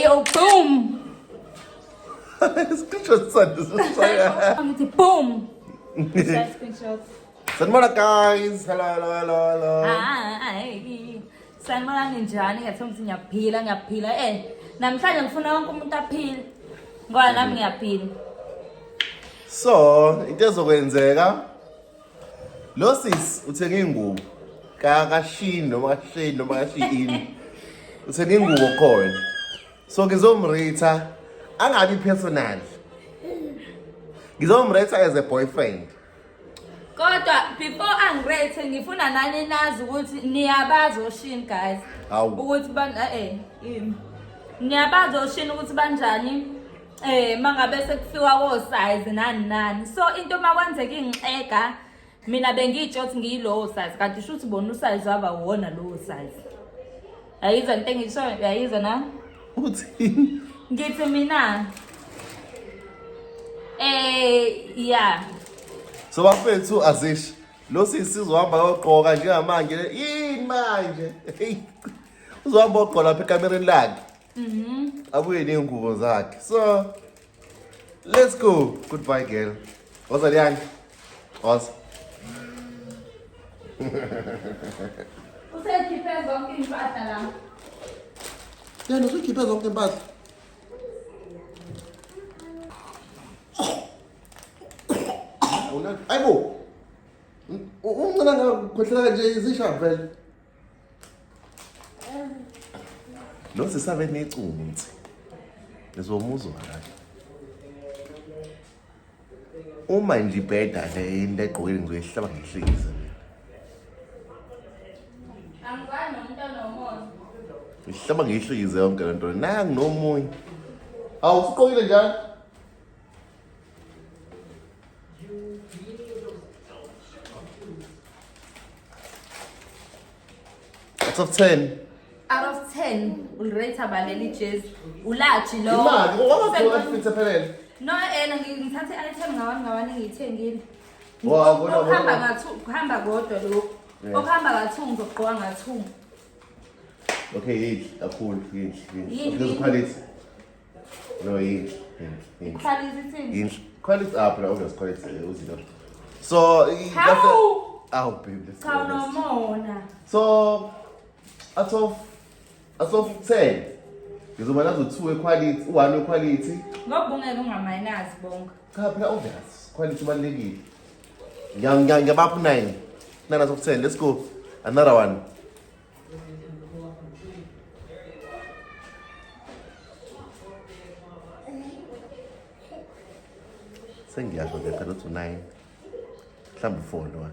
yo, boom. Screenshot son. Ngithi boom. Share screenshot. Sanibona guys. Hello. Hayi. Sanibona ninjani? Ngathi ngithi ngiyaphila. Namhlanje ngifuna wonke umuntu aphile. Ngoba nami ngiyaphila. So, into ezokwenzeka lo sis uthenge ingubo kaShini noma kaShein. Uthenge ingubo khona. So ngizomrita angabi personal. Ngizomrita as a boyfriend. Kodwa before angirate ngifuna nani nazi ukuthi niyabazi oShini guys. Ukuthi niyabazi oShini ukuthi banjani mangabe sekufika ko size nani. So into makwenzeka ingixega mina bengitsho ukuthi ngiyilo size kanti shuthi bona usize waba wona lo size. Ayizwa into engisho yayizwa na? Uthini? Ngithi mina yeah. So bafethu azish lo sizohamba yoqoka njengamanje yini manje. Uzohamba oqola lapha ekamereni lakhe. Abuye nengubo zakhe. So let's go. Goodbye girl. Ozaliyani? Oz. Usekhiphe zonke impahla la. Yena usukhiphe zonke impahla. Ayibo. Uncane ngakhohlela nje izisha vele. Lo sisabe necunzi. Ngizomuzwa kahle. Uma nje ibheda le into egqokile ngizoyihlaba ngihlikize. Angizani nomuntu onomoya. Ngihlaba ngihlikize yonke lento. Nangi nomunye. Awu usiqokile njalo. Out of 10. Out of 10 ulrate abaleli jazz ulaji lo. Imali ngoba fit phelele. No ngithathe item ngawani ngiyithengile. Wow, Kuhamba kodwa lokho. Okuhamba nga2 ngizogqoka nga2. Okay, yihle kakhulu yihle. Yihle. Quality. No yihle. Quality thing. Yihle. Quality up la obvious quality uzilo. So How? Oh babe, let's go. Kawunomona. So out of 10 ngizoba nazo 2 equality, 1 equality. Ngoba ungeke ungaminus bonke. Cha phela obvious quality balekile. Ngiyabapha 9. 9 out of 10. Let's go. Another one. Sengiyasho ke phela to 9. Mhlawumbe 4 lo.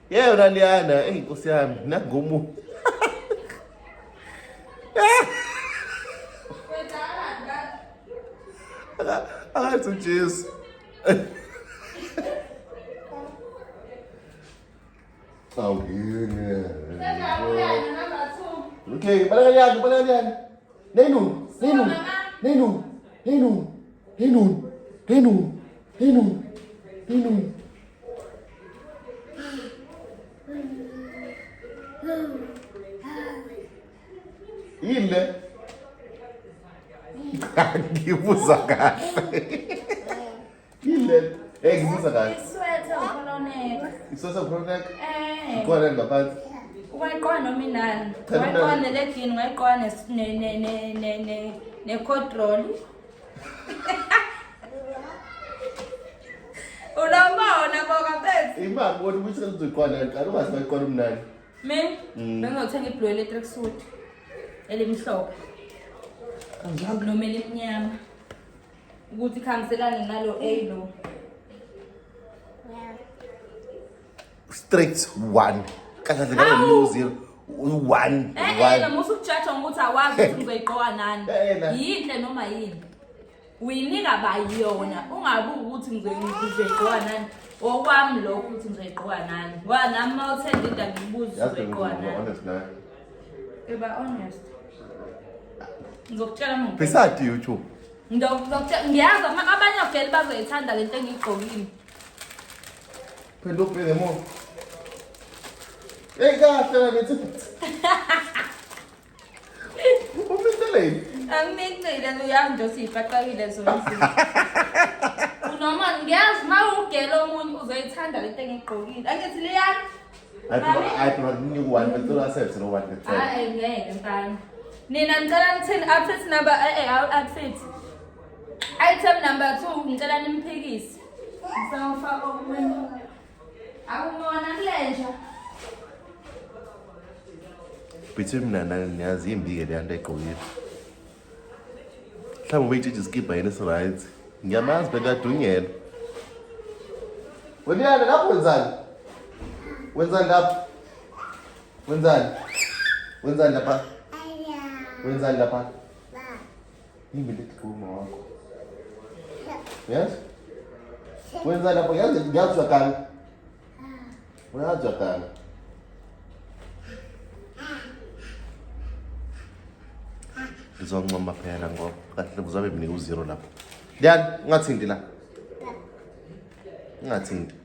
Yena liyana, Nkosi yami, nakugomu. Akathi uJesu. Awuyini. Okay, balakanyani. Nenu. Ile. Ngibuza kahle. Ile. Ngibuza kahle. Isweater ukhononeka. Isose product. Ikona ngaphansi. Uyayiqona nominani. Uyayiqona legini, uyayiqona ne control. Unamona boka phansi. Imali wona ukuthi uzoyiqona kanti ungayiqona umnani. Mina bengizothenga iblue electric suit elimhlophe. Kanjalo nomela emnyama. Ukuthi khamselane nalo lo. Straight 1. Kahle ngale lose 1. Noma usukujudge ukuthi awazi ukuthi ngizoyiqoka nani. Yinhle noma yini. Uyinika bayona. Ungabi ukuthi ngizoyiqoka nani. Okwami lokho ukuthi ngizoyiqoka nani. Ngoba nami mawuthenda into angibuza uzoyiqoka nani. Eba honest. Ngizokutshela mina. Pesati YouTube. Ngiyazi abanye abageli bazoyithanda lento engiyigqokile. Phela ubheke mo. Hey kahle la nithi. umincele. Angimincile uyazi nje siyibhaqakile zona izinto. Noma ngiyazi uma ugela omunye uzoyithanda lento engigqokile. Angithi liyani? I don't need one, but don't accept no one. Hayi ngeke mfana. Nina ngicela ngithini outfit number outfit. Item number 2 ngicela nimphikise. Ngisawufaka okunye. Akubona kulenja. Between mina niyazi imbi ke le nto egqokile. Mhlawumbe uyitshitshi skipper yena right. Ngiyamazi bekadunyela. Wena lapho wenzani? Wenzani lapha? Wenzani? Wenzani lapha? Wenzani lapha? Yimbi lekhuluma wakho. Yes? Wenzani lapha? Ngiyazwa kani? Uyazwa kani? Ngizoncoma phela ngoba kahle uzabe mnika u0 lapho. Liyani ungathinti la. Ungathinti.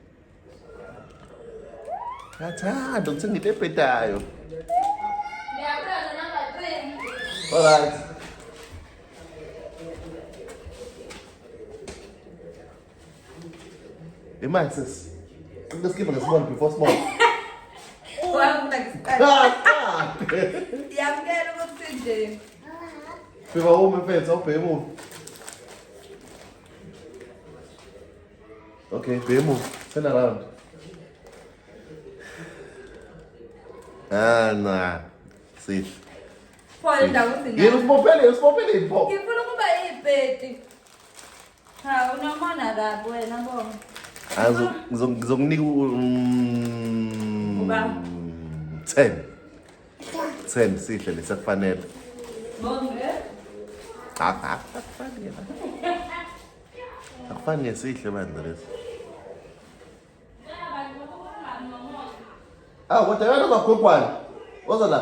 Ngathanda ukuthenga into ebhedayo. Ngiyabona number 3. Alright. Imagine sis. Let's keep it small before small. Yamkela ukuthi nje. Viva uma fence, okay, move. Okay, move. Turn around. Nah. See. Phola indawo uzinga. Yena usipopele pho. Ngifuna ukuba yibhedi. Ha, unamona kabi wena bonke. Ngizokunika Uba 10 sihle lesakufanele. Bonke. Akufanele sihle bandla lesi. Kodwa yena uzakhophani? Woza la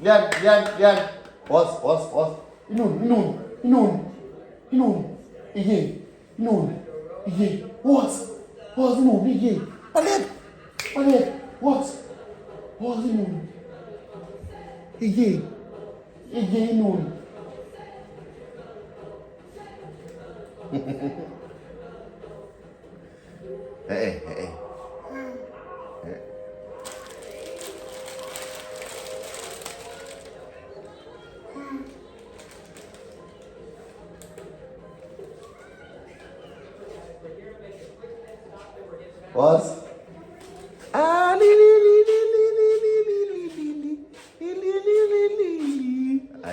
Liyani. Liyani. Was. Inun. Iye. Was inun. Iye. Alek. Was inun. Iye inun. Eh. Was?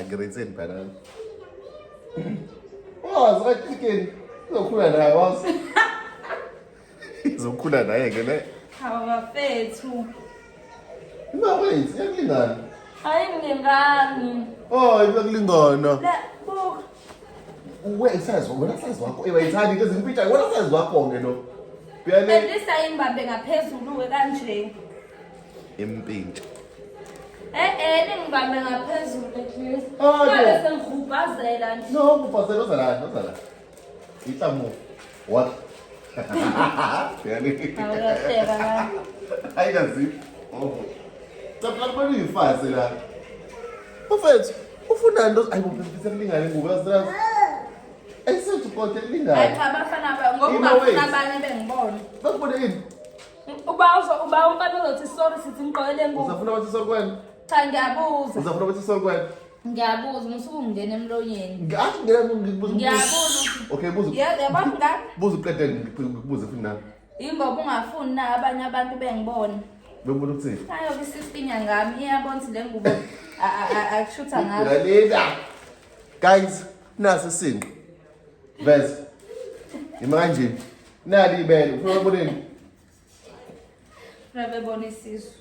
Grade 10 banana. Was right chicken. Zokhula naye was. Zokhula naye ke le. Hawu bafethu. Imawethu yakulingana. Ayingingani. Oh, iyakulingana. La buka. Wena size wakho ebayithandi ke zimpitsha wena size wakho ke lo. Phela Bendisa imbambe ngaphezulu ke kanje. impintsha. Ningibambe ngaphezulu please. Oh, Ngabe sengihubazela nje. No, kupasela ozala. Itlamu. What? Phela. Awuyahleka la. Ayikazi. Oh. Lapha kuba uyifase la. Ufethu, ufuna nto ayibophisa kulingane ngubo yasirazi. Ayisethu konke Hayi kulingane. cha abafana ngokungafuna abanye bengibona. Bakubone ini? Uba umfana uzothi sorry sithi ngiqokelele ngubo. Uzafuna bathi sorkwena? Cha ngiyabuza. Uzafuna bathi sorkwena? Ngiyabuza ngisuke ungena emlonyeni. Ngathi ngeke ngikubuza. Ngiyabuza. Okay, buza. Yabona ngani? Buza uqede ngikubuze futhi nami. Ingoba ungafuni na abanye abantu bengibona. Bengibona ukuthini? Hayo bisifinya ngami iyabona ukuthi le ngubo akushutha ngayo. Lalela. Guys, nasi isinqo. Vez. Imanje. Nali ibele, ufuna ukuboneni? Rabe bona isisu.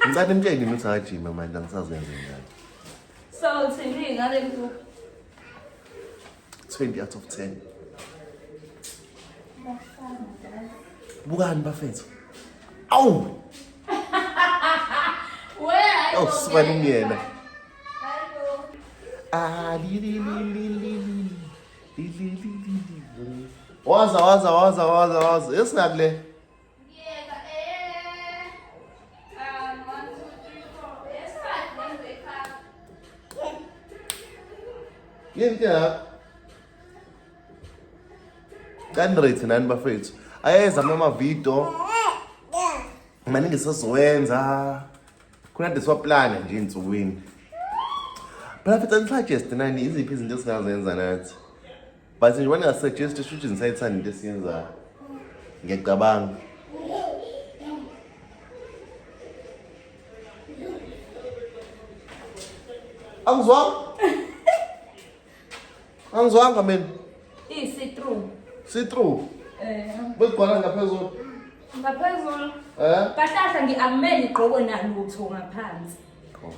Ngicela imtsheni ukuthi akajima manje angisazenze njani. So thini ngale ngubo. 20 out of 10. Bukani bafethu. Awu. Where Oh, sibani yena. Waza. Esingakule. Yeka 1 2 3 4 Yini ke kandirethi nani bafethu ayeza amavidiyo maningi sizowenza kunade siwaplana nje insukwini phela futhi anisuggest nani iziphi izinto esingazenza nathi but nje wena ngasuggest ukuthi nisayithanda into esiyenzayo ngiyacabanga angizwanga mina i-see-through see-through bezigwala ngaphezulu ngaphezulu kahlahla ngi-akumele igqoko nalutho ngaphansi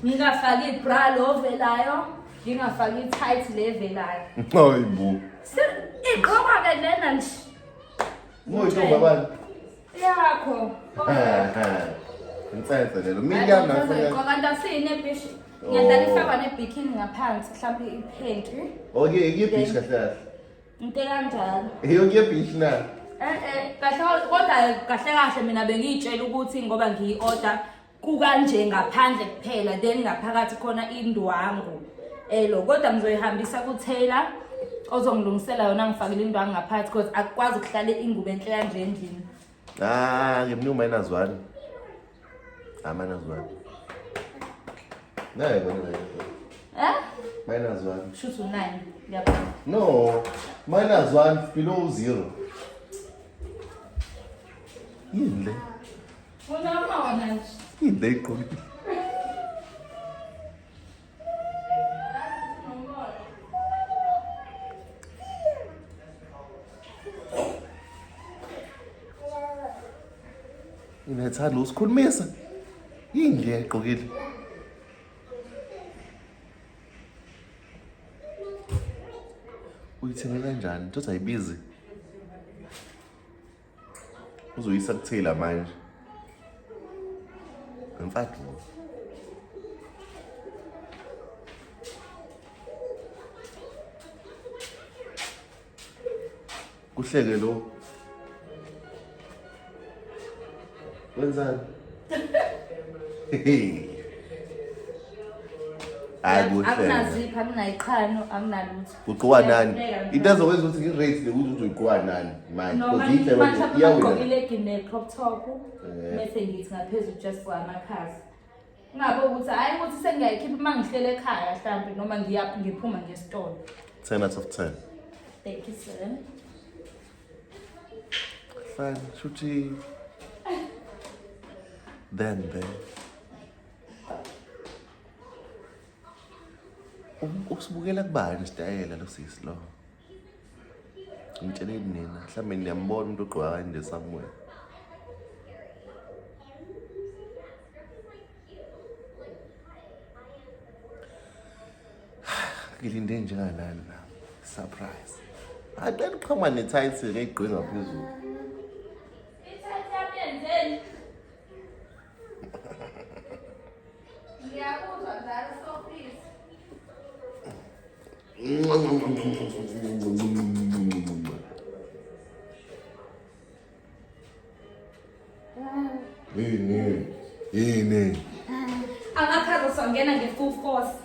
ngingafaki ibra lo ovelayo ngingafaki i-tight le evelayo hayi bo igqoka-ke lena nje ngoyithomba bani yakho insense lelo mina kanti asiyinebhishi ngiyadala ifakwa nebikini ngaphansi mhlawumbe iphenti okay ikuyibhishi kahle kahle into kanjalo yokuyibhishi na kahle kodwa kahle kahle mina bengiyitshela ukuthi ngoba ngiyi-order kukanje ngaphandle kuphela then ngaphakathi khona indwangu lo kodwa ngizoyihambisa ku-tailor ozongilungisela yona ngifakile indwangu ngaphakathi because akukwazi ukuhlala ingubo enhle kanje endlini ngimnike uminus 1 -1 naye bona -1 shoot u-9 ngiyabona no -1 below 0 yini le unamona nje yini le iqokile inethanda usikhulumisa yini le iqokile uyithenge kanjani nto ayibizi uzoyisa kuthela manje mfati kuhleke lo wenzani akunazipho akunayiqhano akunalutho ugqoka nani into ezokwenza ukuthi ngirate le ukuthi uzoyigqoka nani manje ngigqokile ne-crop top bese ngithi ngaphezulu just for amakhasi ungabe ukuthi hhayi ukuthi sengiyayikhipha uma ngihlele ekhaya mhlawumbe noma ngiphuma ngesitolo 10 out of 10 thank you sir fine shuthi then usibukela kubani isitayela losisi lo ngitsheleni nina mhlawumbe niyambona umuntu ogqoka kanje somewhere ngilinde njenganani na surprise aqela uqhama ne-title eyigqoke ngaphezulu ithathe yamenzeni ngiyakuzwa njalo so please yini amakhaza songena nge-full force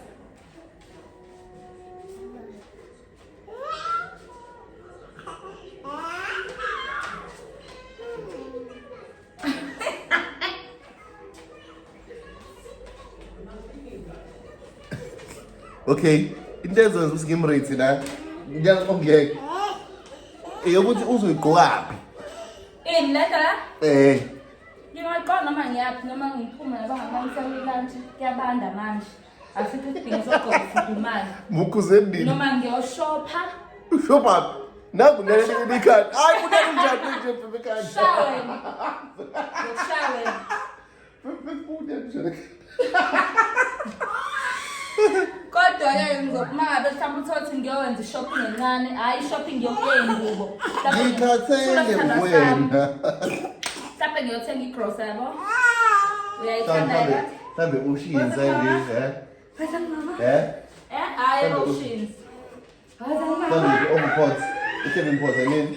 okay into ezenza ukuthi ngimrate la ngiyangeke eyokuthi uzoyigqokaphi ini leda ngingaqona noma ngiyaphi noma ngiphuma nabangabangiselulantshi kuyabanda manje asikho isidingo sogqoka ifudumali mukhuzendini noma ngiyoshopha ushopaphi naku naleli ikhadi hayi kunani njani nje bhebekhadi shaweni ngokushaweni kodwa-ke uma ngabe mhlawumbe uthothi ngiyowenza i-shopping encane hhayi i-shopping yokuyey'ngubo ngiyithathele wena mhlawumbe ngiyothenga igrosa yabo uyayithanda mhlawumbe ushinza nje hhayi oceans mhlawumbe overpot i-Devon Port I mean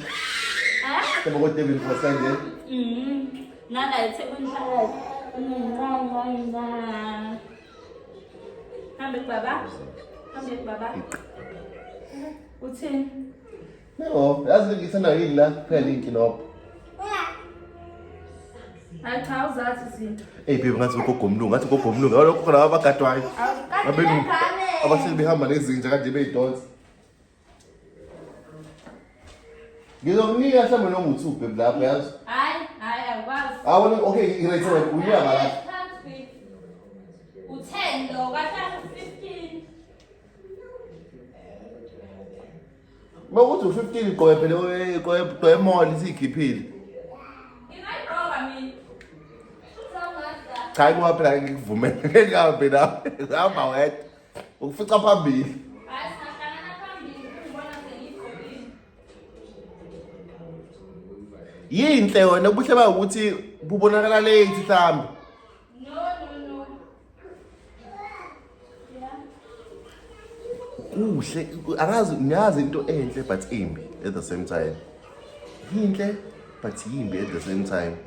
mhlawumbe ko-Devon Port kanje nala eThekwini phakathi hambe baba Uthini? No, yazi ngithanda yini la kuphela inkinobho. Hayi cha uzathi izinto. Hey baby ngathi ukogomlungu, ngathi ukogomlungu. Lokho khona abagadwayo. Abelungu. Awukade Abasele behamba nezinja kanje beyidonsa. Ngizokunika mhlawumbe noma u2 baby lapho yazi. Hayi akwazi. Awona okay, irate unyaka la. U10 lo kahle 15. Mawuthi u15 qoye phela qoye mall isikhiphile. Ngingayigqoka mina. Cha ngoba phela ngikuvumela ngihambe nawe. Hamba wedwa. Ukufica phambili. Hayi sahlangana phambili ngibona sengigqokile. Yinhle wena ubuhle ba ukuthi bubonakala late mhlambi. No. Kuhle angazi ngiyazi into enhle but imbi at the same time. Yinhle but yimbi at the same time.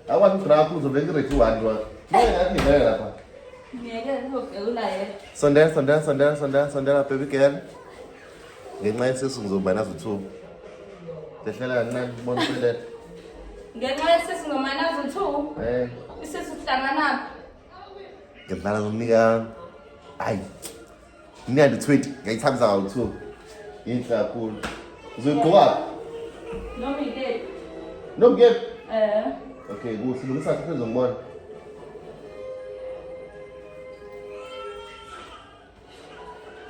Awan kenapa uzobeka irate 1 wa. Ngathi ngeke lapha. Ngeke ngizogcela yedwa. Sondela baby girl. Ngenxa yesesu ngizoba nazo 2. Dehlela kancane ubona uselela. Ngenxa yesisi ngomanazo 2. Isisi uhlangana. Ngidlala ngomnika hayi. Ngiya 20 ngiyithamisa ngawo 2. Yinhle kakhulu. Uzoyigqoka? Noma ike. No ngeke. Okay, kuhle lokho phezulu ngibona.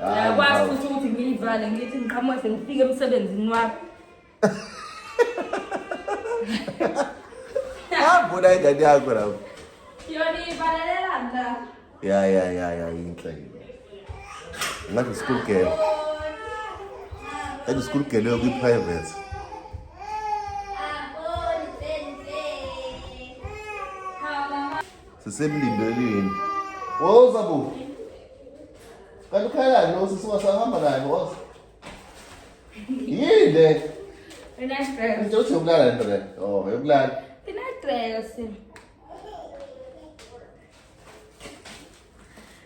Yakwazi futhi ukuthi ngiyivale ngithi ngiqhamuke ngifike emsebenzini wami. Bona ingane yakho lapho. Yona ivalelela la. Ya yinhle. Ngathi school girl. Ngathi school girl yoku private. Sisemlindweni. Woza bu. Kanti ukhaya no sisuka sahamba naye woza. Yini? Ina stress. Nje uthi ukulala nto le. Oh, uyokulala. Ina stress.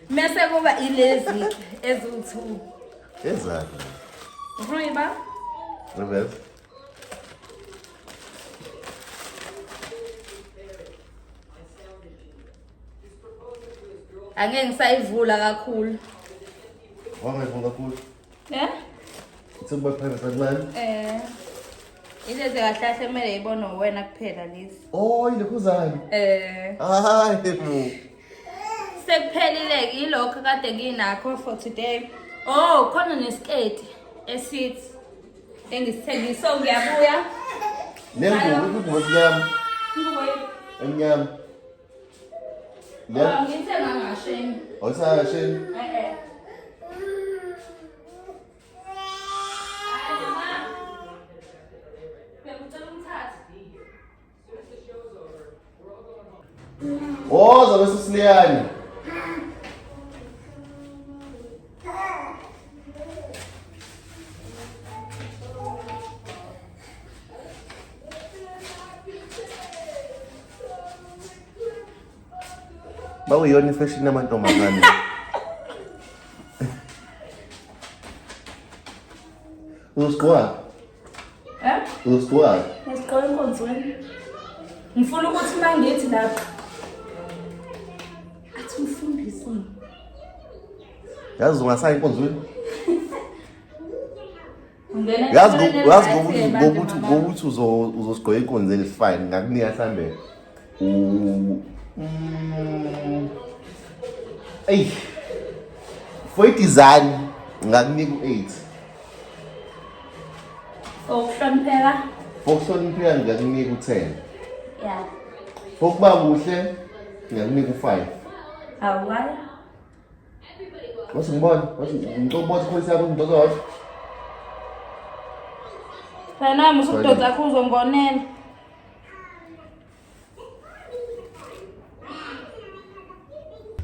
Mese kuba ilezi ezu2. Ezakho. Ruiba. Reverse. Angeke ngisayivula kakhulu. Wangayivula kakhulu. Uthe private kancane. Ilezi kahle semele ibone wena kuphela lezi. Oh, ile kuzani? Hayi. Sekuphelile ilokho kade nginakho for today. Oh, khona nesiketi esithi engisithengisa ngiyabuya. Nengubo enyama. Emnyama. Yeah. Ngithenga ngasheni. Awusasheni? Woza bese siliyani. Bawuyona ifashion yamantombazane. Usigqoka? Usigqoka? Ngisigqoka enkonzweni. Ngifuna ukuthi mangithi lapha. Athi ufundise. Yazi ungasaya enkonzweni? Ngena. Yazi ngokuthi uzosigqoka enkonzweni fine ngakunika mhlambe Ey. For design ngakunika u8. Ukuhlonipheka. Ukuhlonipheka ngakunika u10. Yeah. Ukuba kuhle ngakunika u5. Awuwayo. Wasingibona, ngicobotha ikhwesi yakho ngidozwa. Phela musukudodza kho uzongonela.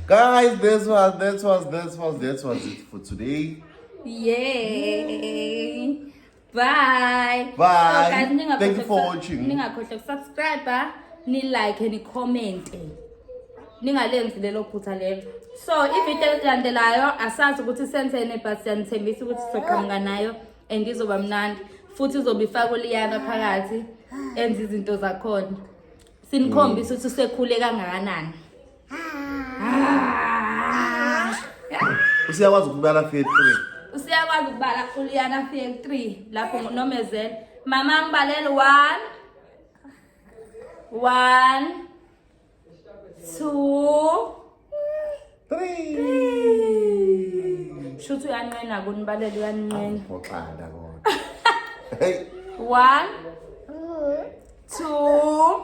Guys, that was it for today. Yay. Bye. Bye. So, guys, Thank you for watching. Ningakhohlwa subscribe, ni like ni comment. Ningalenzi lelo phutha lelo. So, ivideo elandelayo asazi ukuthi senzeni but siyanithembisa ukuthi sizoqhamuka nayo and izoba mnandi. Futhi izobe ifaka uLiyana phakathi enza izinto zakhona. Sinikhombisa ukuthi sekhule kangakanani. Usiyakwazi ukubala fethu 3. Usiyakwazi ukubala uLiyana fake 3 lapho ngonomezelo. Mama ngibalele 1 2 3. Shuthu uyanqena kunibalele uyanqena. Ngoqanda kodwa. Hey. 1 2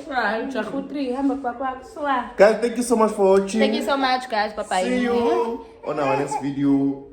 Right, jahu 3 hamba kwakho swa. Guys, thank you so much for watching. Thank you so much guys. Bye bye. See you on our next video.